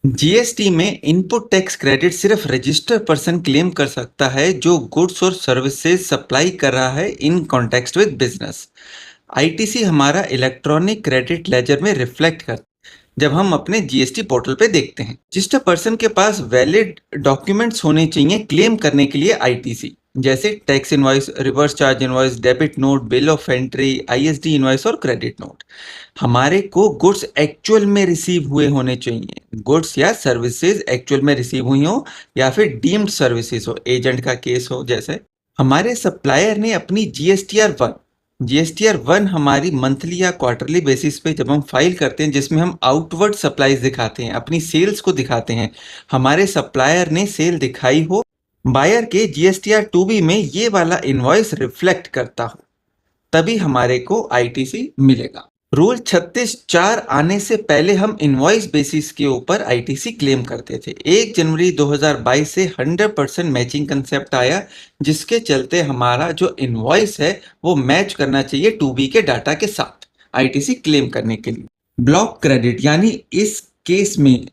GST में input tax credit सिर्फ registered person claim कर सकता है जो गुड्स और सर्विसेज सप्लाई कर रहा है in context with business. ITC हमारा इलेक्ट्रॉनिक क्रेडिट लेजर में रिफ्लेक्ट करता है जब हम अपने जीएसटी पोर्टल पे देखते हैं। रजिस्टर्ड पर्सन के पास वैलिड डॉक्यूमेंट्स होने चाहिए क्लेम करने के लिए आईटीसी, जैसे tax invoice, reverse charge invoice, debit note, bill of entry, ISD invoice और क्रेडिट नोट। हमारे को गुड्स एक्चुअल में रिसीव हुए होने चाहिए, गुड्स या सर्विसेज एक्चुअल में रिसीव हुई हो या फिर डीम्ड सर्विसेज हो, एजेंट का केस हो। जैसे हमारे सप्लायर ने अपनी जीएसटीआर 1 हमारी मंथली या क्वार्टरली बेसिस पे जब हम फाइल करते हैं, जिसमें हम आउटवर्ड सप्लाईज दिखाते हैं, अपनी सेल्स को दिखाते हैं, हमारे सप्लायर ने सेल दिखाई हो, बायर के जीएसटीआर 2B में ये वाला इनवॉइस रिफ्लेक्ट करता हो, तभी हमारे को आईटीसी मिलेगा। रूल 36(4) आने से पहले हम इनवॉइस बेसिस के ऊपर आईटीसी क्लेम करते थे। 1 जनवरी 2022 से 100% मैचिंग कंसेप्ट आया, जिसके चलते हमारा जो इनवॉइस है वो मैच करना चाहिए 2B के डाटा के साथ आईटीसी क्लेम करने के लिए। ब्लॉक क्रेडिट यानी इस केस में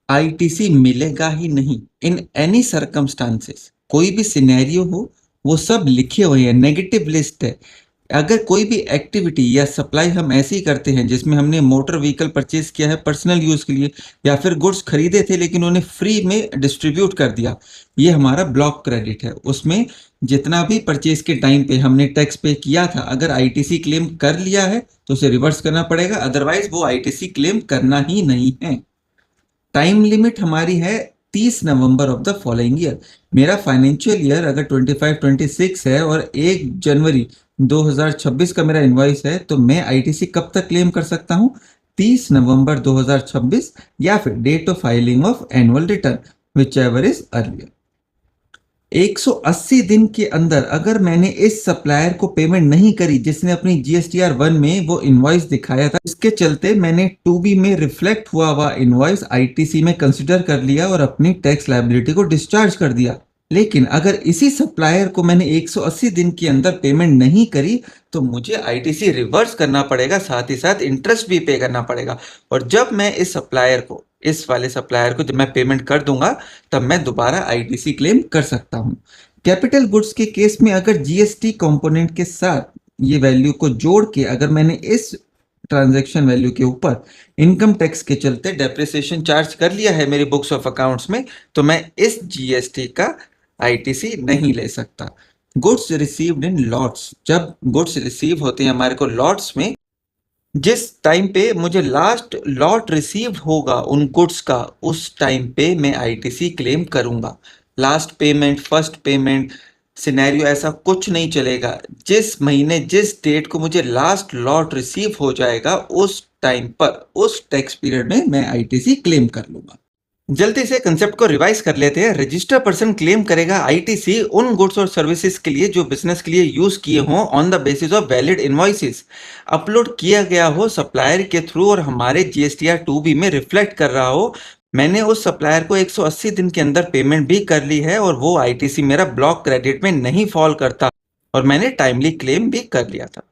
आईटीसी मिलेगा ही नहीं इन एनी सर्कमस्टांसेस। कोई भी सिनेरियो हो, वो सब लिखे हुए हैं, नेगेटिव लिस्ट है। अगर कोई भी एक्टिविटी या सप्लाई हम ऐसे ही करते हैं जिसमें हमने मोटर व्हीकल परचेज किया है पर्सनल यूज के लिए, या फिर गुड्स खरीदे थे लेकिन उन्हें फ्री में डिस्ट्रीब्यूट कर दिया, ये हमारा ब्लॉक क्रेडिट है। उसमें जितना भी परचेज के टाइम पे हमने टैक्स पे किया था, अगर आईटीसी क्लेम कर लिया है तो उसे रिवर्स करना पड़ेगा, अदरवाइज वो आईटीसी क्लेम करना ही नहीं है। टाइम लिमिट हमारी है 30 November of the following year. मेरा फाइनेंशियल ईयर अगर 25-26 है और 1 जनवरी 2026 का मेरा इनवॉइस है, तो मैं आईटीसी कब तक क्लेम कर सकता हूँ? 30 नवंबर 2026 या फिर date of filing of annual return, whichever is earlier. 180 दिन के अंदर अगर मैंने इस सप्लायर को पेमेंट नहीं करी जिसने अपनी जीएसटीआर 1 में वो इनवॉइस दिखाया था, इसके चलते मैंने 2B में रिफ्लेक्ट हुआ इनवॉइस आईटीसी में कंसिडर कर लिया और अपनी टैक्स लायबिलिटी को डिस्चार्ज कर दिया। लेकिन अगर इसी सप्लायर को मैंने 180 दिन के अंदर पेमेंट नहीं करी तो मुझे आईटीसी रिवर्स करना पड़ेगा, साथ ही साथ इंटरेस्ट भी पे करना पड़ेगा। और जब मैं इस वाले सप्लायर को जब मैं पेमेंट कर दूंगा, तब मैं दोबारा आईटीसी क्लेम कर सकता हूं। कैपिटल गुड्स के केस में अगर जीएसटी कंपोनेंट के साथ ये वैल्यू को जोड़ के अगर मैंने इस ट्रांजैक्शन वैल्यू के ऊपर इनकम टैक्स के चलते डेप्रिसिएशन चार्ज कर लिया है मेरी बुक्स ऑफ अकाउंट्स में, तो मैं इस जीएसटी का आईटीसी नहीं ले सकता। गुड्स रिसीव्ड इन लॉट्स, जब गुड्स रिसीव होते हैं हमारे को लॉट्स में, जिस टाइम पे मुझे लास्ट लॉट रिसीव्ड होगा उन गुड्स का, उस टाइम पे मैं आईटीसी क्लेम करूंगा। Last payment, first payment scenario ऐसा कुछ नहीं चलेगा। जिस महीने, जिस डेट को मुझे लास्ट लॉट रिसीव हो जाएगा, उस टाइम पर, उस टैक्स पीरियड में मैं आईटीसी क्लेम कर लूंगा। जल्दी से कंसेप्ट को रिवाइज कर लेते हैं। रजिस्टर्ड पर्सन क्लेम करेगा आईटीसी उन गुड्स और सर्विसेज के लिए जो बिजनेस के लिए यूज किए हों on the basis of valid invoices upload किया गया हो सप्लायर के थ्रू और हमारे जीएसटीआर 2B में रिफ्लेक्ट कर रहा हो। मैंने उस सप्लायर को 180 दिन के अंदर पेमेंट भी कर ली है और वो आईटीसी मेरा ब्लॉक क्रेडिट में नहीं फॉल करता और मैंने टाइमली क्लेम भी कर लिया था।